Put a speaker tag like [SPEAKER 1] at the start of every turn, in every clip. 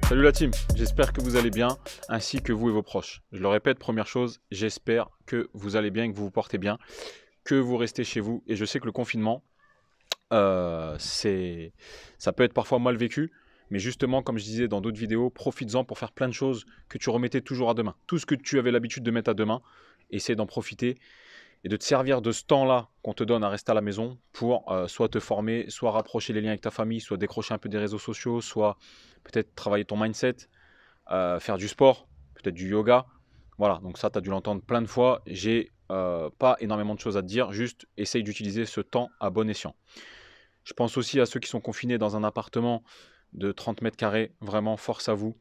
[SPEAKER 1] Salut la team, j'espère que vous allez bien, ainsi que vous et vos proches. Je le répète, première chose, j'espère que vous allez bien, que vous vous portez bien, que vous restez chez vous. Et je sais que le confinement, ça peut être parfois mal vécu, mais justement, comme je disais dans d'autres vidéos, profites-en pour faire plein de choses que tu remettais toujours à demain. Tout ce que tu avais l'habitude de mettre à demain, essaie d'en profiter et de te servir de ce temps-là qu'on te donne à rester à la maison pour soit te former, soit rapprocher les liens avec ta famille, soit décrocher un peu des réseaux sociaux, soit peut-être travailler ton mindset, faire du sport, peut-être du yoga. Voilà, donc ça, tu as dû l'entendre plein de fois. J'ai pas énormément de choses à te dire, juste essaye d'utiliser ce temps à bon escient. Je pense aussi à ceux qui sont confinés dans un appartement de 30 mètres carrés. Vraiment, force à vous.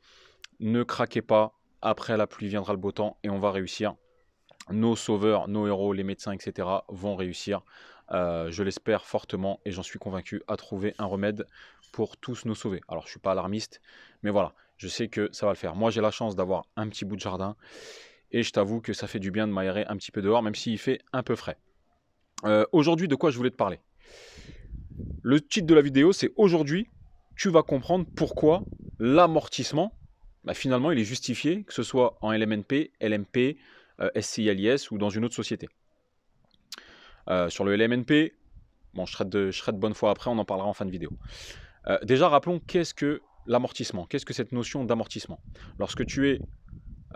[SPEAKER 1] Ne craquez pas. Après la pluie viendra le beau temps et on va réussir. Nos sauveurs, nos héros, les médecins, etc. vont réussir. Je l'espère fortement et j'en suis convaincu à trouver un remède pour tous nous sauver. Alors, je ne suis pas alarmiste, mais voilà, je sais que ça va le faire. Moi, j'ai la chance d'avoir un petit bout de jardin et je t'avoue que ça fait du bien de m'aérer un petit peu dehors, même s'il fait un peu frais. Aujourd'hui, de quoi je voulais te parler? Le titre de la vidéo, c'est aujourd'hui, tu vas comprendre pourquoi l'amortissement, finalement, il est justifié, que ce soit en LMNP, LMP, SCI LIS ou dans une autre société. Sur le LMNP, bon, je serai de bonne foi après, on en parlera en fin de vidéo. Déjà, rappelons qu'est-ce que l'amortissement, qu'est-ce que cette notion d'amortissement. Lorsque tu es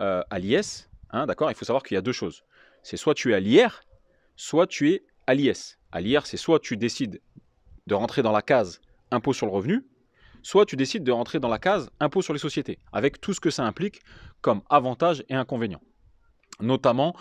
[SPEAKER 1] à l'IS, d'accord, il faut savoir qu'il y a deux choses. C'est soit tu es à l'IR, soit tu es à l'IS. À l'IR, c'est soit tu décides de rentrer dans la case impôt sur le revenu, soit tu décides de rentrer dans la case impôt sur les sociétés, avec tout ce que ça implique comme avantages et inconvénients. Notamment,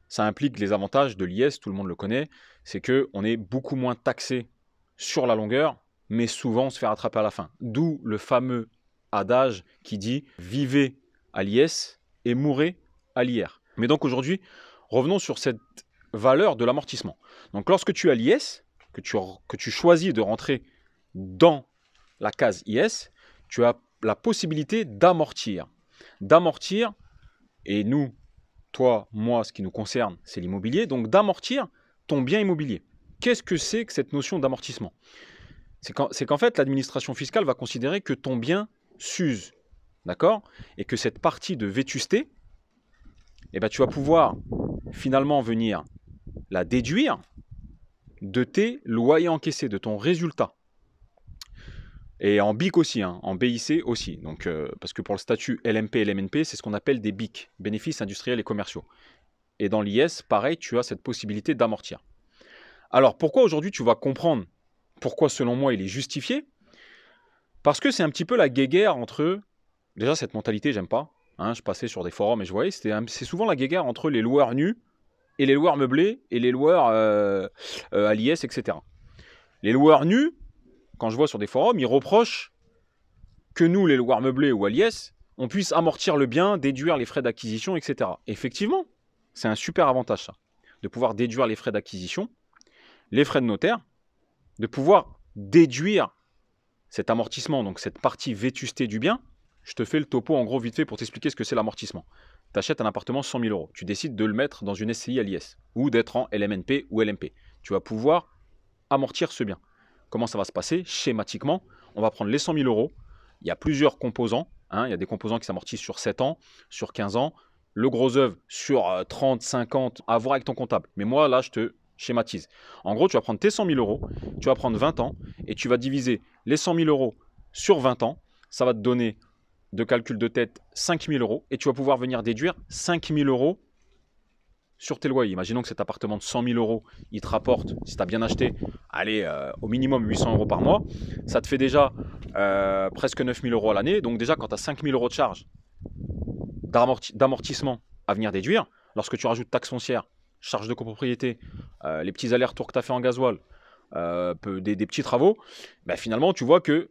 [SPEAKER 1] ça implique les avantages de l'IS, tout le monde le connaît, c'est qu'on est beaucoup moins taxé sur la longueur, mais souvent on se fait rattraper à la fin. D'où le fameux adage qui dit « vivez à l'IS et mourrez à l'IR ». Mais donc aujourd'hui, revenons sur cette valeur de l'amortissement. Donc lorsque tu es à l'IS, que tu choisis de rentrer dans la case IS, tu as la possibilité d'amortir. D'amortir, et nous, toi, moi, ce qui nous concerne, c'est l'immobilier, donc d'amortir ton bien immobilier. Qu'est-ce que c'est que cette notion d'amortissement? C'est qu'en fait, l'administration fiscale va considérer que ton bien s'use, d'accord? Et que cette partie de vétusté, tu vas pouvoir finalement venir la déduire de tes loyers encaissés, de ton résultat. Et en BIC aussi, en BIC aussi. Donc, parce que pour le statut LMP et LMNP, c'est ce qu'on appelle des BIC, bénéfices industriels et commerciaux. Et dans l'IS, pareil, tu as cette possibilité d'amortir. Alors, pourquoi aujourd'hui tu vas comprendre pourquoi, selon moi, il est justifié? Parce que c'est un petit peu la guéguerre entre... Déjà, cette mentalité, j'aime pas. Je passais sur des forums et je voyais, c'est souvent la guéguerre entre les loueurs nus et les loueurs meublés et les loueurs à l'IS, etc. Les loueurs nus, quand je vois sur des forums, ils reprochent que nous, les loueurs meublés ou à l'IS, on puisse amortir le bien, déduire les frais d'acquisition, etc. Effectivement, c'est un super avantage, ça, de pouvoir déduire les frais d'acquisition, les frais de notaire, de pouvoir déduire cet amortissement, donc cette partie vétusté du bien. Je te fais le topo en gros vite fait pour t'expliquer ce que c'est l'amortissement. Tu achètes un appartement 100 000 €. Tu décides de le mettre dans une SCI à l'IS ou d'être en LMNP ou LMP. Tu vas pouvoir amortir ce bien. Comment ça va se passer? Schématiquement, on va prendre les 100 000 €. Il y a plusieurs composants. Il y a des composants qui s'amortissent sur 7 ans, sur 15 ans. Le gros œuvre sur 30, 50, à voir avec ton comptable. Mais moi, là, je te schématise. En gros, tu vas prendre tes 100 000 €, tu vas prendre 20 ans et tu vas diviser les 100 000 € sur 20 ans. Ça va te donner, de calcul de tête, 5 000 € et tu vas pouvoir venir déduire 5 000 € sur tes loyers. Imaginons que cet appartement de 100 000 €, il te rapporte, si tu as bien acheté, allez, au minimum 800 € par mois. Ça te fait déjà presque 9 000 € à l'année. Donc déjà, quand tu as 5 000 € de charges d'amortissement à venir déduire, lorsque tu rajoutes taxes foncières, charges de copropriété, les petits allers-retours que tu as fait en gasoil, des petits travaux, finalement, tu vois que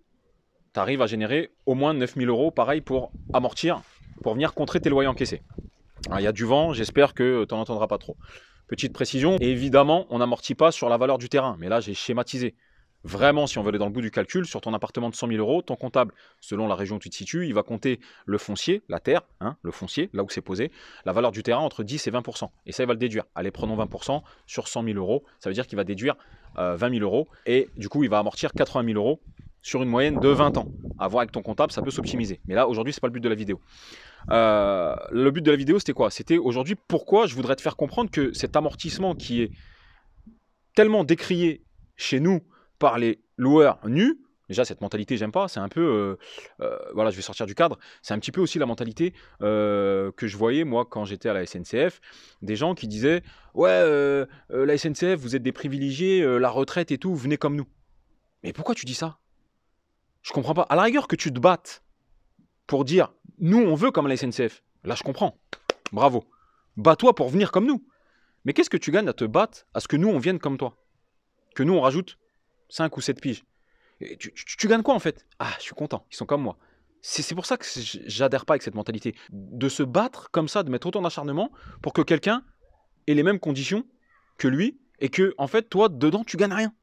[SPEAKER 1] tu arrives à générer au moins 9 000 € pareil pour amortir, pour venir contrer tes loyers encaissés. Il y a du vent, j'espère que tu n'en entendras pas trop. Petite précision, évidemment, on n'amortit pas sur la valeur du terrain, mais là j'ai schématisé. Vraiment, si on veut aller dans le bout du calcul, sur ton appartement de 100 000 €, ton comptable, selon la région où tu te situes, il va compter le foncier, la terre, le foncier, là où c'est posé, la valeur du terrain entre 10 et 20%. Et ça, il va le déduire. Allez, prenons 20% sur 100 000 €, ça veut dire qu'il va déduire 20 000 €, et du coup, il va amortir 80 000 € sur une moyenne de 20 ans. À voir avec ton comptable, ça peut s'optimiser. Mais là, aujourd'hui, ce n'est pas le but de la vidéo. Le but de la vidéo, c'était quoi? C'était aujourd'hui pourquoi je voudrais te faire comprendre que cet amortissement qui est tellement décrié chez nous par les loueurs nus, déjà cette mentalité j'aime pas, c'est un peu, voilà, je vais sortir du cadre, c'est un petit peu aussi la mentalité que je voyais moi quand j'étais à la SNCF, des gens qui disaient ouais, la SNCF vous êtes des privilégiés, la retraite et tout, venez comme nous. Mais pourquoi tu dis ça? Je comprends pas. À la rigueur que tu te battes pour dire nous on veut comme la SNCF, là je comprends, bravo, bats-toi pour venir comme nous. Mais qu'est-ce que tu gagnes à te battre à ce que nous on vienne comme toi? Que nous on rajoute 5 ou 7 piges. Et tu gagnes quoi en fait? Ah, je suis content, ils sont comme moi. C'est pour ça que j'adhère pas avec cette mentalité. De se battre comme ça, de mettre autant d'acharnement pour que quelqu'un ait les mêmes conditions que lui et que, en fait, toi, dedans, tu gagnes rien.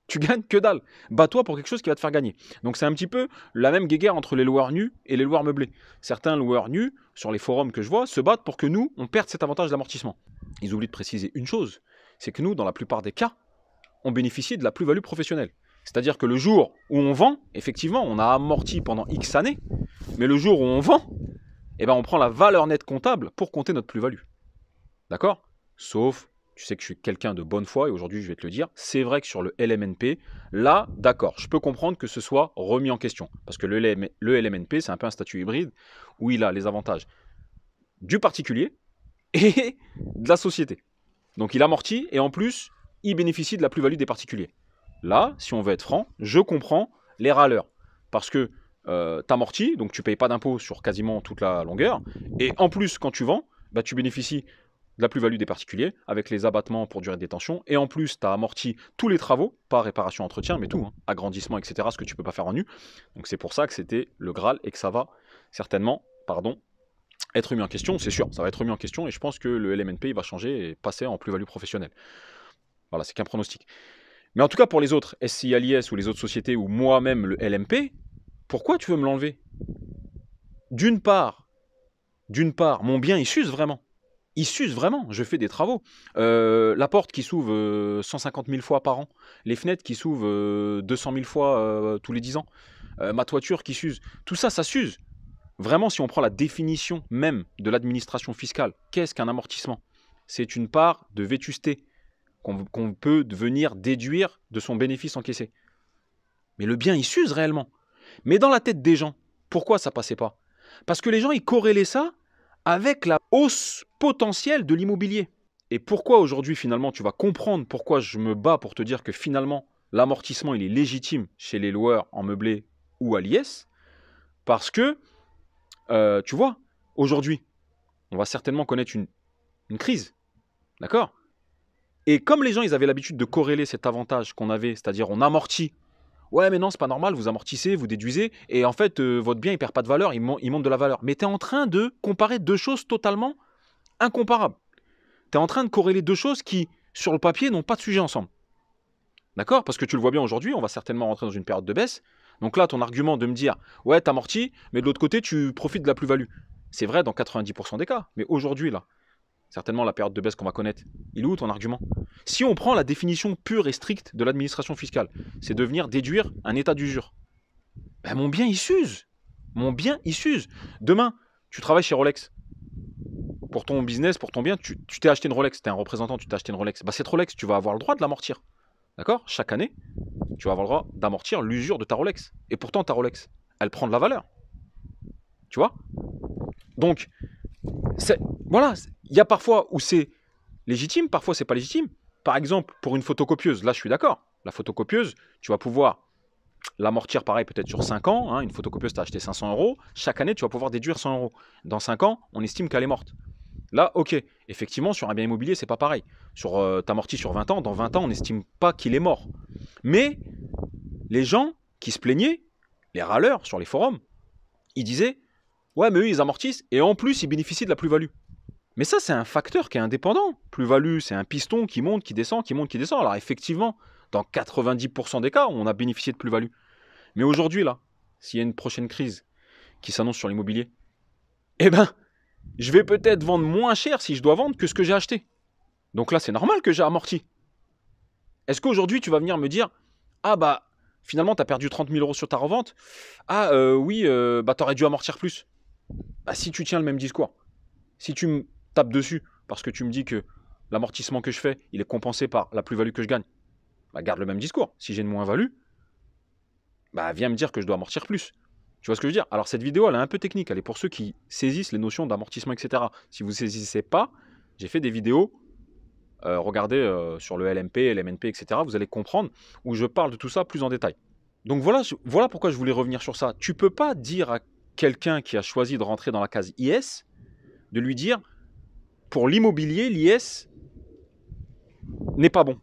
[SPEAKER 1] Tu gagnes que dalle. Bats-toi pour quelque chose qui va te faire gagner. Donc c'est un petit peu la même guéguerre entre les loueurs nus et les loueurs meublés. Certains loueurs nus, sur les forums que je vois, se battent pour que nous, on perde cet avantage d'amortissement. Ils oublient de préciser une chose, c'est que nous, dans la plupart des cas, on bénéficie de la plus-value professionnelle. C'est-à-dire que le jour où on vend, effectivement, on a amorti pendant X années, mais le jour où on vend, eh ben, on prend la valeur nette comptable pour compter notre plus-value. D'accord? Sauf, tu sais que je suis quelqu'un de bonne foi, et aujourd'hui je vais te le dire, c'est vrai que sur le LMNP, là, d'accord, je peux comprendre que ce soit remis en question. Parce que le LMNP, c'est un peu un statut hybride, où il a les avantages du particulier et de la société. Donc il amortit, et en plus, il bénéficie de la plus-value des particuliers. Là, si on veut être franc, je comprends les râleurs. Parce que tu amortis, donc tu ne payes pas d'impôt sur quasiment toute la longueur. Et en plus, quand tu vends, bah, tu bénéficies de la plus-value des particuliers avec les abattements pour durée de détention. Et en plus, tu as amorti tous les travaux, pas réparation, entretien, mais tout, hein, agrandissement, etc., ce que tu ne peux pas faire en nu. Donc c'est pour ça que c'était le Graal et que ça va certainement, être remis en question. C'est sûr, ça va être remis en question et je pense que le LMNP il va changer et passer en plus-value professionnelle. Voilà, c'est qu'un pronostic. Mais en tout cas, pour les autres, SCILIS ou les autres sociétés, ou moi-même le LMP, pourquoi tu veux me l'enlever? D'une part, mon bien, il s'use vraiment. Il s'use vraiment, je fais des travaux. La porte qui s'ouvre 150 000 fois par an, les fenêtres qui s'ouvrent 200 000 fois tous les 10 ans, ma toiture qui s'use, tout ça, ça s'use. Vraiment, si on prend la définition même de l'administration fiscale, qu'est-ce qu'un amortissement? C'est une part de vétusté qu'on peut venir déduire de son bénéfice encaissé. Mais le bien, il s'use réellement. Mais dans la tête des gens, pourquoi ça passait pas? Parce que les gens, ils corrélaient ça avec la hausse potentielle de l'immobilier. Et pourquoi aujourd'hui, finalement, tu vas comprendre pourquoi je me bats pour te dire que finalement, l'amortissement, il est légitime chez les loueurs en meublé ou à l'IS? Parce que, tu vois, aujourd'hui, on va certainement connaître une crise. D'accord? Et comme les gens, ils avaient l'habitude de corréler cet avantage qu'on avait, c'est-à-dire on amortit. Ouais, mais non, c'est pas normal, vous amortissez, vous déduisez, et en fait, votre bien, il perd pas de valeur, il monte de la valeur. Mais tu es en train de comparer deux choses totalement incomparables. Tu es en train de corréler deux choses qui, sur le papier, n'ont pas de sujet ensemble. D'accord? Parce que tu le vois bien aujourd'hui, on va certainement rentrer dans une période de baisse. Donc là, ton argument de me dire, ouais, t'amortis, mais de l'autre côté, tu profites de la plus-value. C'est vrai dans 90% des cas. Mais aujourd'hui, là, certainement la période de baisse qu'on va connaître, il est où ton argument? Si on prend la définition pure et stricte de l'administration fiscale, c'est de venir déduire un état d'usure. Ben mon bien, il s'use. Mon bien, il s'use. Demain, tu travailles chez Rolex. Pour ton business, pour ton bien, tu t'es acheté une Rolex. Tu es un représentant, tu t'es acheté une Rolex. Ben cette Rolex, tu vas avoir le droit de l'amortir. D'accord? Chaque année, tu vas avoir le droit d'amortir l'usure de ta Rolex. Et pourtant, ta Rolex, elle prend de la valeur. Tu vois? Donc, voilà, il y a parfois où c'est légitime, parfois c'est pas légitime. Par exemple, pour une photocopieuse, là je suis d'accord. La photocopieuse, tu vas pouvoir l'amortir pareil peut-être sur 5 ans. Hein, une photocopieuse, tu as acheté 500 €. Chaque année, tu vas pouvoir déduire 100 €. Dans 5 ans, on estime qu'elle est morte. Là, ok, effectivement, sur un bien immobilier, c'est pas pareil. T'amortis sur 20 ans, dans 20 ans, on n'estime pas qu'il est mort. Mais les gens qui se plaignaient, les râleurs sur les forums, ils disaient ouais, mais eux, ils amortissent et en plus, ils bénéficient de la plus-value. Mais ça, c'est un facteur qui est indépendant. Plus-value, c'est un piston qui monte, qui descend, qui monte, qui descend. Alors effectivement, dans 90% des cas, on a bénéficié de plus-value. Mais aujourd'hui, là, s'il y a une prochaine crise qui s'annonce sur l'immobilier, eh ben, je vais peut-être vendre moins cher si je dois vendre que ce que j'ai acheté. Donc là, c'est normal que j'ai amorti. Est-ce qu'aujourd'hui, tu vas venir me dire, ah bah, Finalement, tu as perdu 30 000 € sur ta revente. Ah oui, bah, tu aurais dû amortir plus. Bah, si tu tiens le même discours, si tu me tapes dessus parce que tu me dis que l'amortissement que je fais, il est compensé par la plus-value que je gagne, bah, garde le même discours. Si j'ai une moins-value, bah, viens me dire que je dois amortir plus. Tu vois ce que je veux dire? Alors cette vidéo, elle est un peu technique. Elle est pour ceux qui saisissent les notions d'amortissement, etc. Si vous ne saisissez pas, j'ai fait des vidéos, regardez sur le LMP, LMNP, etc. Vous allez comprendre où je parle de tout ça plus en détail. Donc voilà pourquoi je voulais revenir sur ça. Tu ne peux pas dire à quelqu'un qui a choisi de rentrer dans la case IS, de lui dire, pour l'immobilier, l'IS n'est pas bon.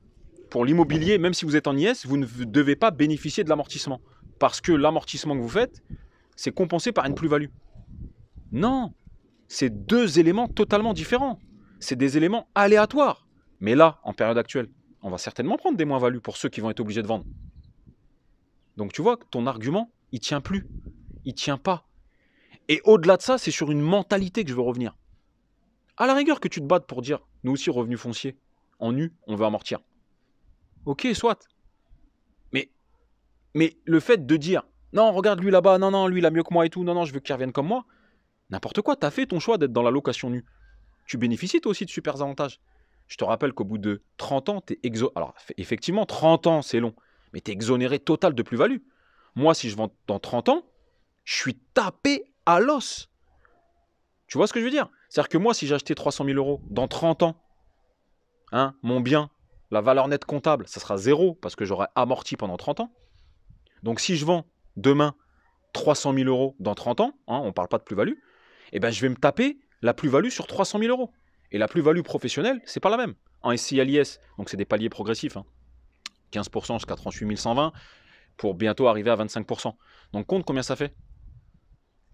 [SPEAKER 1] Pour l'immobilier, même si vous êtes en IS, vous ne devez pas bénéficier de l'amortissement. Parce que l'amortissement que vous faites, c'est compensé par une plus-value. Non, c'est deux éléments totalement différents. C'est des éléments aléatoires. Mais là, en période actuelle, on va certainement prendre des moins-values pour ceux qui vont être obligés de vendre. Donc tu vois que ton argument, il ne tient plus. Il ne tient pas. Et au-delà de ça, c'est sur une mentalité que je veux revenir. À la rigueur que tu te battes pour dire, nous aussi, revenus fonciers, en nu, on veut amortir. Ok, soit. Mais le fait de dire, non, regarde lui là-bas, non, lui il a mieux que moi et tout, non, je veux qu'il revienne comme moi, n'importe quoi, tu as fait ton choix d'être dans la location nue. Tu bénéficies toi aussi de super avantages. Je te rappelle qu'au bout de 30 ans, tu es exonéré. Alors, effectivement, 30 ans, c'est long, mais tu es exonéré total de plus-value. Moi, si je vends dans 30 ans, je suis tapé à l'os. Tu vois ce que je veux dire? C'est-à-dire que moi, si j'ai acheté 300 000 € dans 30 ans, hein, mon bien, la valeur nette comptable, ça sera 0 parce que j'aurai amorti pendant 30 ans. Donc, si je vends demain 300 000 € dans 30 ans, hein, on ne parle pas de plus-value, eh ben, je vais me taper la plus-value sur 300 000 €. Et la plus-value professionnelle, ce n'est pas la même. En SCI à l'IS, donc c'est des paliers progressifs, hein, 15% jusqu'à 38 120 pour bientôt arriver à 25%. Donc, compte combien ça fait.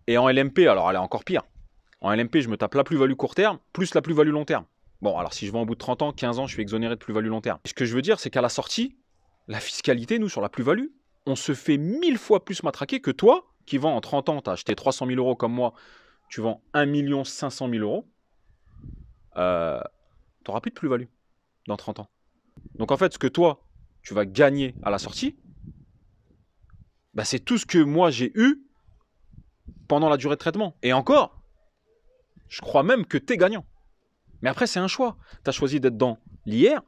[SPEAKER 1] Et en LMP, alors elle est encore pire. En LMP, je me tape la plus-value court terme plus la plus-value long terme. Bon, alors si je vends au bout de 30 ans, 15 ans, je suis exonéré de plus-value long terme. Et ce que je veux dire, c'est qu'à la sortie, la fiscalité, nous, sur la plus-value, on se fait 1000 fois plus matraquer que toi, qui vends en 30 ans, tu as acheté 300 000 € comme moi, tu vends 1 500 000 €, tu n'auras plus de plus-value dans 30 ans. Donc en fait, ce que toi, tu vas gagner à la sortie, bah, c'est tout ce que moi j'ai eu pendant la durée de traitement. Et encore, je crois même que tu es gagnant. Mais après, c'est un choix. Tu as choisi d'être dans l'IR,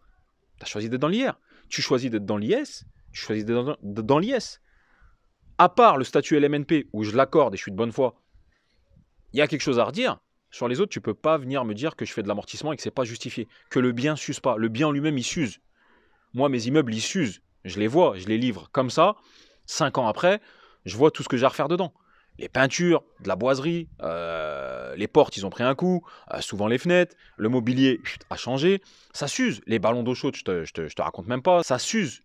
[SPEAKER 1] tu as choisi d'être dans l'IR. Tu choisis d'être dans l'IS, tu choisis d'être dans l'IS. À part le statut LMNP, où je l'accorde et je suis de bonne foi, il y a quelque chose à redire. Sur les autres, tu ne peux pas venir me dire que je fais de l'amortissement et que ce n'est pas justifié. Que le bien ne s'use pas. Le bien en lui-même, il s'use. Moi, mes immeubles, ils s'usent. Je les vois, je les livre comme ça. 5 ans après, je vois tout ce que j'ai à refaire dedans. Les peintures, de la boiserie, les portes, ils ont pris un coup, souvent les fenêtres, le mobilier a changé, ça s'use. Les ballons d'eau chaude, je te raconte même pas, ça s'use.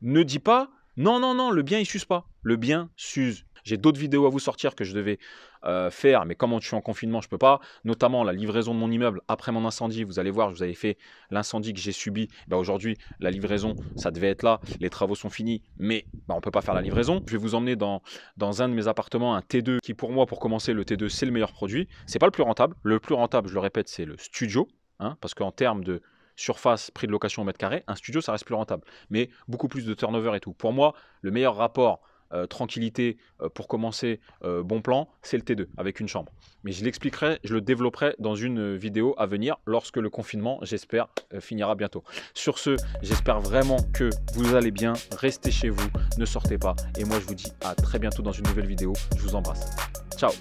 [SPEAKER 1] Ne dis pas, non, le bien il s'use pas. Le bien s'use. J'ai d'autres vidéos à vous sortir que je devais faire, mais comme je suis en confinement, je ne peux pas. Notamment la livraison de mon immeuble après mon incendie. Vous allez voir, je vous avais fait l'incendie que j'ai subi. Ben, aujourd'hui, la livraison, ça devait être là. Les travaux sont finis, mais on ne peut pas faire la livraison. Je vais vous emmener dans un de mes appartements, un T2, qui pour moi, pour commencer, le T2, c'est le meilleur produit. Ce n'est pas le plus rentable. Le plus rentable, je le répète, c'est le studio. Hein, parce qu'en termes de surface, prix de location au mètre carré, un studio, ça reste plus rentable. Mais beaucoup plus de turnover et tout. Pour moi, le meilleur rapport tranquillité pour commencer, bon plan, c'est le T2 avec une chambre. Mais je l'expliquerai, je le développerai dans une vidéo à venir lorsque le confinement, j'espère, finira bientôt. Sur ce, j'espère vraiment que vous allez bien. Restez chez vous, ne sortez pas. Et moi, je vous dis à très bientôt dans une nouvelle vidéo. Je vous embrasse. Ciao.